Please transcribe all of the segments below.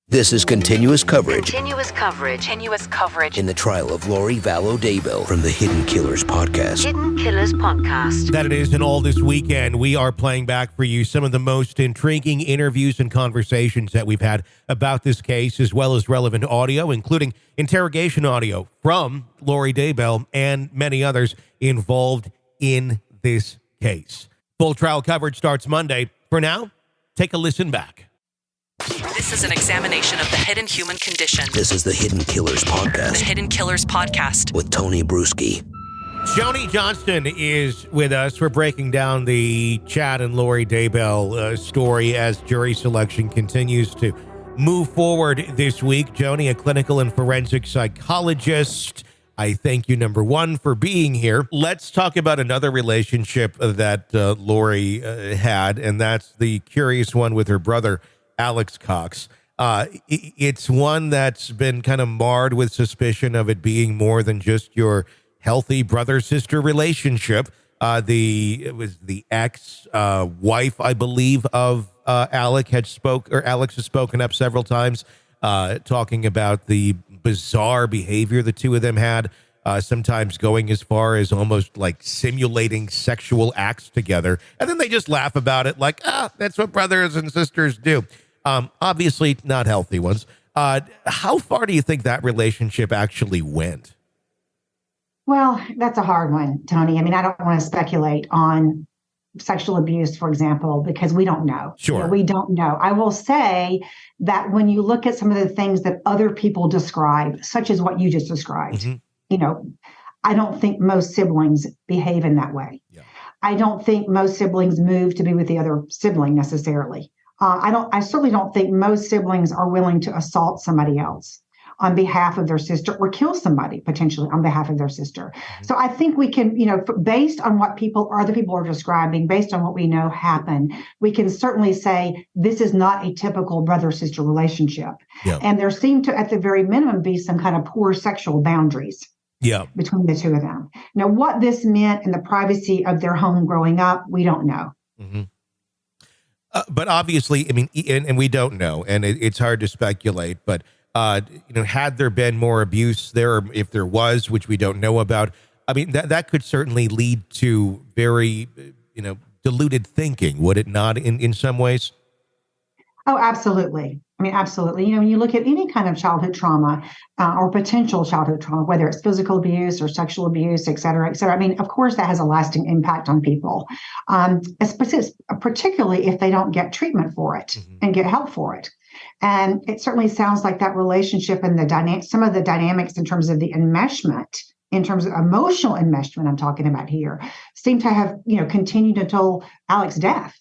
This is continuous coverage. Continuous coverage. Continuous coverage. In the trial of Lori Vallow Daybell from the Hidden Killers podcast. Hidden Killers podcast. That it is, and all this weekend, we are playing back for you some of the most intriguing interviews and conversations that we've had about this case, as well as relevant audio, including interrogation audio from Lori Daybell and many others involved in this case. Full trial coverage starts Monday. For now, take a listen back. This is an examination of the hidden human condition. This is the Hidden Killers podcast. The Hidden Killers podcast. With Tony Bruschi. Joni Johnston is with us. We're breaking down the Chad and Lori Daybell story as jury selection continues to move forward this week. Joni, a clinical and forensic psychologist, I thank you, number one, for being here. Let's talk about another relationship that Lori had, and that's the curious one with her brother, Alex Cox. It's one that's been kind of marred with suspicion of it being more than just your healthy brother-sister relationship. It was the ex-wife, I believe, of Alex has spoken up several times, talking about the bizarre behavior the two of them had, sometimes going as far as almost like simulating sexual acts together. And then they just laugh about it like, that's what brothers and sisters do. Obviously not healthy ones. How far do you think that relationship actually went? Well, that's a hard one, Tony. I mean, I don't want to speculate on sexual abuse, for example, because we don't know. Sure. You know, we don't know. I will say that when you look at some of the things that other people describe, such as what you just described, I don't think most siblings behave in that way. Yeah. I don't think most siblings move to be with the other sibling necessarily. I certainly don't think most siblings are willing to assault somebody else on behalf of their sister or kill somebody potentially on behalf of their sister. Mm-hmm. So I think we can, based on what other people are describing, based on what we know happened, we can certainly say this is not a typical brother-sister relationship. Yeah. And there seem to, at the very minimum, be some kind of poor sexual boundaries between the two of them. Now, what this meant in the privacy of their home growing up, we don't know. Mm-hmm. But obviously, I mean, and we don't know, and it's hard to speculate, but, had there been more abuse there, or if there was, which we don't know about, I mean, that could certainly lead to very, diluted thinking, would it not, in some ways? Oh, absolutely. I mean, absolutely. When you look at any kind of childhood trauma or potential childhood trauma, whether it's physical abuse or sexual abuse, et cetera, I mean, of course, that has a lasting impact on people, particularly if they don't get treatment for it and get help for it. And it certainly sounds like that relationship and some of the dynamics in terms of the enmeshment, in terms of emotional enmeshment I'm talking about here, seem to have, continued until Alex's death.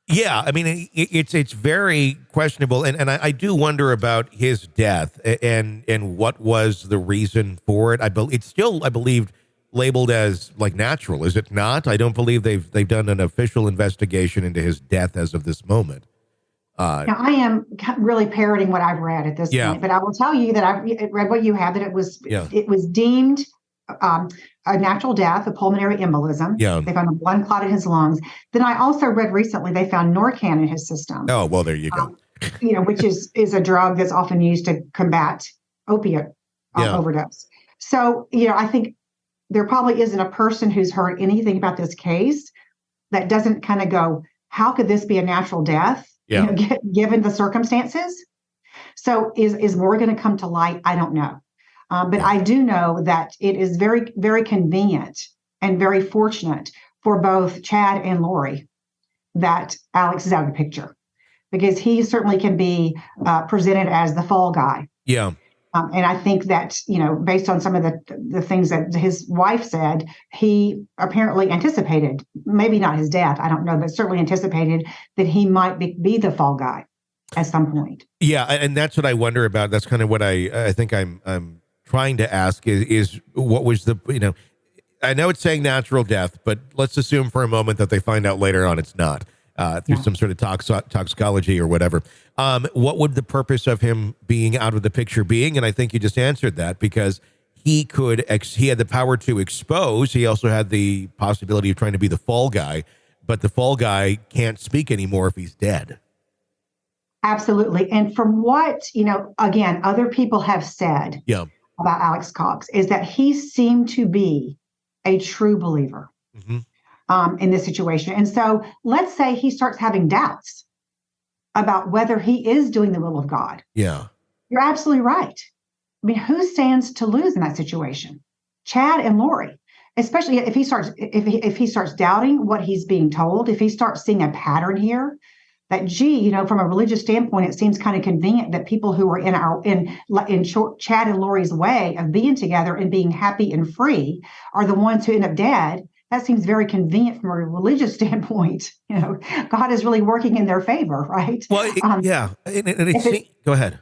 Yeah, I mean, it's very questionable, and I do wonder about his death and what was the reason for it. It's still, I believe, labeled as like natural, is it not? I don't believe they've done an official investigation into his death as of this moment. Now, I am really parroting what I've read at this point, but I will tell you that I've read what you have, that it was deemed a natural death, a pulmonary embolism. Yeah. They found a blood clot in his lungs. Then I also read recently they found Narcan in his system. Oh, well, there you go. Which is a drug that's often used to combat opiate overdose. So, I think there probably isn't a person who's heard anything about this case that doesn't kind of go, how could this be a natural death? Yeah. Given the circumstances. So is more going to come to light? I don't know. But I do know that it is very, very convenient and very fortunate for both Chad and Lori that Alex is out of the picture, because he certainly can be presented as the fall guy. Yeah. And I think that, based on some of the things that his wife said, he apparently anticipated, maybe not his death, I don't know, but certainly anticipated that he might be the fall guy at some point. Yeah, and that's what I wonder about. That's kind of what I think I'm trying to ask is what was the, I know it's saying natural death, but let's assume for a moment that they find out later on it's not. Through some sort of toxicology or whatever. What would the purpose of him being out of the picture being? And I think you just answered that, because he had the power to expose. He also had the possibility of trying to be the fall guy, but the fall guy can't speak anymore if he's dead. Absolutely. And from what, again, other people have said Yeah. about Alex Cox is that he seemed to be a true believer in this situation. And so let's say he starts having doubts about whether he is doing the will of God. Yeah. You're absolutely right. I mean, who stands to lose in that situation? Chad and Lori, especially if he starts doubting what he's being told, if he starts seeing a pattern here, that from a religious standpoint, it seems kind of convenient that people who are in Chad and Lori's way of being together and being happy and free are the ones who end up dead. That seems very convenient from a religious standpoint. God is really working in their favor, right? Well, yeah. Go ahead.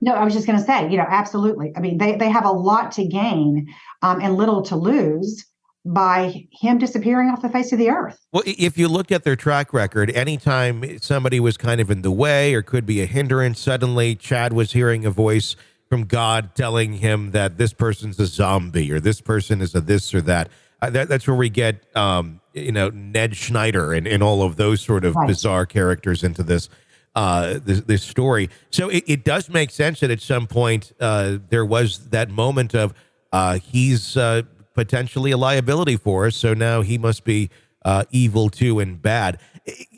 No, I was just going to say, absolutely. I mean, they have a lot to gain and little to lose by him disappearing off the face of the earth. Well, if you look at their track record, anytime somebody was kind of in the way or could be a hindrance, suddenly Chad was hearing a voice from God telling him that this person's a zombie or this person is a this or that. That's where we get, Ned Schneider and all of those sort of bizarre characters into this story. So it does make sense that at some point there was that moment of he's potentially a liability for us, so now he must be evil too and bad.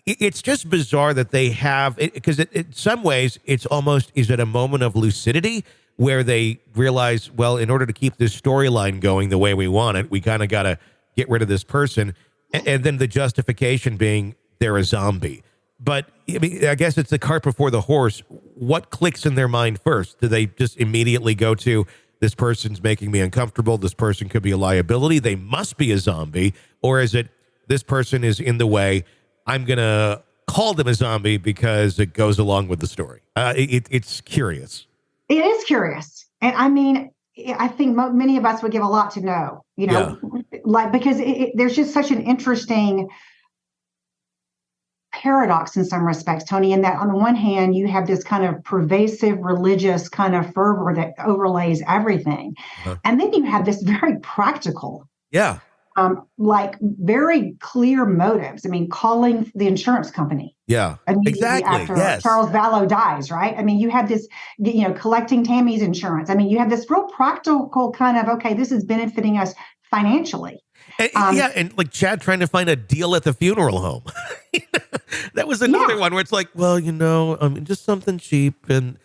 It's just bizarre that they have it, because in some ways it's almost, is it a moment of lucidity where they realize, well, in order to keep this storyline going the way we want it, we kind of got to get rid of this person, and then the justification being they're a zombie. But I mean, I guess it's the cart before the horse. What clicks in their mind first? Do they just immediately go to, this person's making me uncomfortable, this person could be a liability, they must be a zombie? Or is it, this person is in the way, I'm going to call them a zombie because it goes along with the story? It's curious. It is curious. And I mean, I think many of us would give a lot to know, because there's just such an interesting paradox in some respects, Tony, in that on the one hand, you have this kind of pervasive religious kind of fervor that overlays everything. And then you have this very practical, very clear motives. I mean, calling the insurance company. Yeah, exactly. After yes. Charles Vallow dies, right? I mean, you have this, collecting Tammy's insurance. I mean, you have this real practical kind of, okay, this is benefiting us financially. And like Chad trying to find a deal at the funeral home. That was another one where it's like, well, just something cheap. And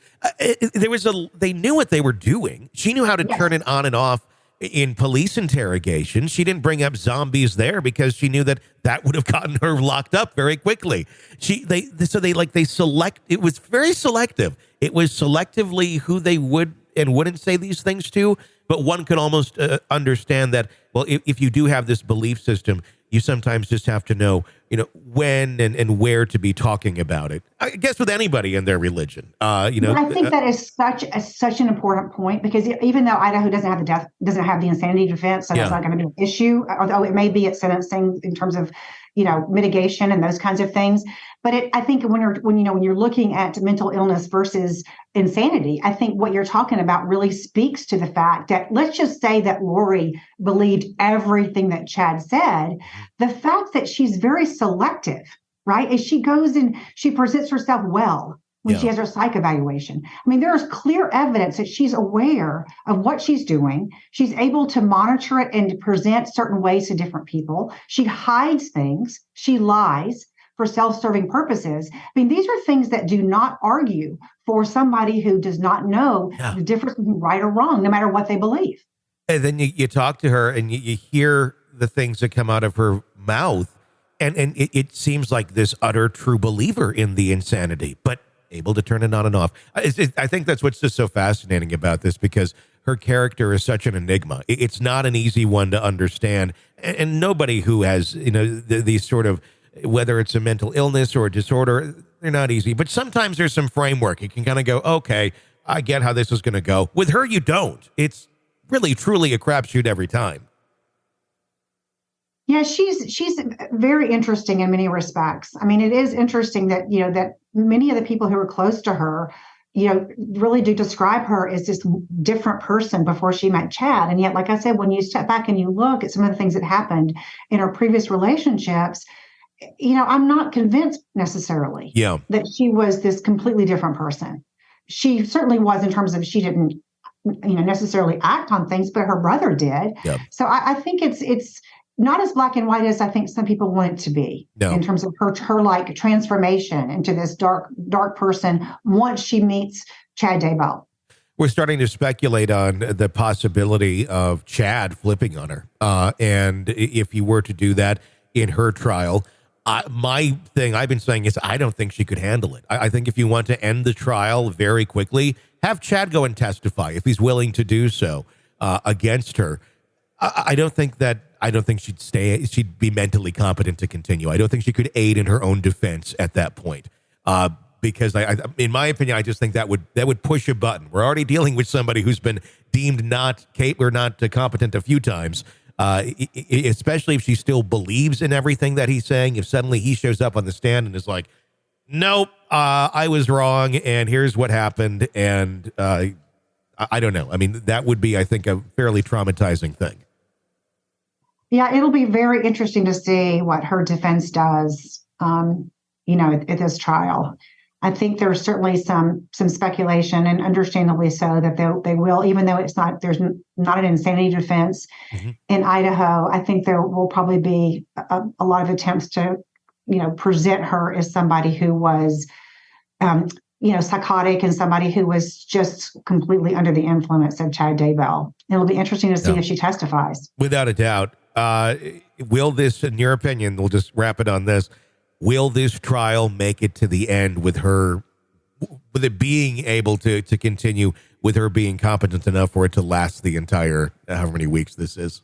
they knew what they were doing. She knew how to turn it on and off in police interrogation. She didn't bring up zombies there because she knew that would have gotten her locked up very quickly. They select, it was very selective. It was selectively who they would and wouldn't say these things to, but one could almost understand that, well, if you do have this belief system, you sometimes just have to know, when and where to be talking about it. I guess with anybody in their religion, I think that is such an important point, because even though Idaho doesn't have the insanity defense, so that's not going to be an issue, although it may be at sentencing in terms of, mitigation and those kinds of things. But I think when you're looking at mental illness versus insanity, I think what you're talking about really speaks to the fact that, let's just say that Lori believed everything that Chad said. The fact that she's very selective, right? As she goes and she presents herself well when she has her psych evaluation. I mean, there is clear evidence that she's aware of what she's doing. She's able to monitor it and present certain ways to different people. She hides things. She lies for self-serving purposes. I mean, these are things that do not argue for somebody who does not know the difference between right or wrong, no matter what they believe. And then you talk to her and you hear the things that come out of her mouth, and it seems like this utter true believer in the insanity, but able to turn it on and off. I think that's what's just so fascinating about this, because her character is such an enigma. It's not an easy one to understand, and nobody who has these sort of, whether it's a mental illness or a disorder, they're not easy. But sometimes there's some framework. You can kind of go, okay, I get how this is going to go. With her, you don't. It's really, truly a crapshoot every time. Yeah, she's very interesting in many respects. I mean, it is interesting that, that many of the people who are close to her, really do describe her as this different person before she met Chad. And yet, like I said, when you step back and you look at some of the things that happened in her previous relationships, I'm not convinced necessarily that she was this completely different person. She certainly was, in terms of she didn't, necessarily act on things, but her brother did. Yep. So I think it's not as black and white as I think some people want it to be, in terms of her like transformation into this dark person once she meets Chad Daybell. We're starting to speculate on the possibility of Chad flipping on her. And if he were to do that in her trial, my thing I've been saying is I don't think she could handle it. I think if you want to end the trial very quickly, have Chad go and testify if he's willing to do so against her. I don't think she'd be mentally competent to continue. I don't think she could aid in her own defense at that point. Because in my opinion, I just think that would push a button. We're already dealing with somebody who's been deemed not competent a few times, especially if she still believes in everything that he's saying. If suddenly he shows up on the stand and is like, nope, I was wrong, and here's what happened, and I don't know. I mean, that would be, I think, a fairly traumatizing thing. Yeah, it'll be very interesting to see what her defense does, at this trial. I think there's certainly some speculation, and understandably so, that they will, even though there's not an insanity defense in Idaho. I think there will probably be a lot of attempts to, present her as somebody who was, psychotic, and somebody who was just completely under the influence of Chad Daybell. It'll be interesting to see if she testifies. Without a doubt. Will this, in your opinion, we'll just wrap it on this, will this trial make it to the end with it being able to continue, with her being competent enough for it to last the entire, however many weeks this is?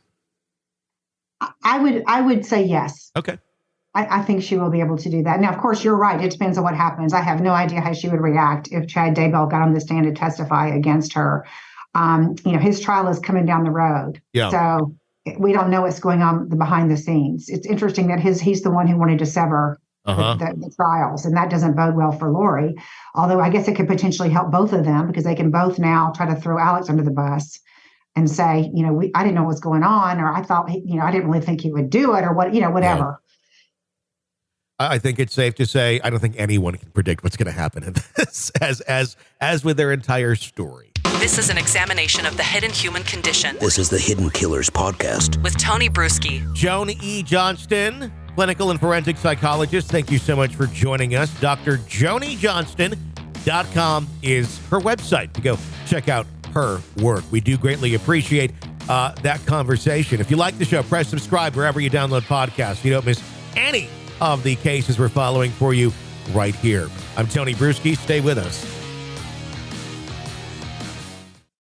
I would say yes. Okay. I think she will be able to do that. Now, of course, you're right. It depends on what happens. I have no idea how she would react if Chad Daybell got on the stand to testify against her. His trial is coming down the road. Yeah. So we don't know what's going on behind the scenes. It's interesting that he's the one who wanted to sever the trials, and that doesn't bode well for Lori. Although I guess it could potentially help both of them, because they can both now try to throw Alex under the bus and say, I didn't know what's going on, or I thought, I didn't really think he would do it, or whatever. Yeah. I think it's safe to say I don't think anyone can predict what's going to happen in this, as with their entire story. This is an examination of the hidden human condition. This is the Hidden Killers podcast with Tony Bruschi. Joan E. Johnston, clinical and forensic psychologist. Thank you so much for joining us. drjoniejohnston.com is her website to go check out her work. We do greatly appreciate that conversation. If you like the show, press subscribe wherever you download podcasts. You don't miss any of the cases we're following for you right here. I'm Tony Bruschi. Stay with us.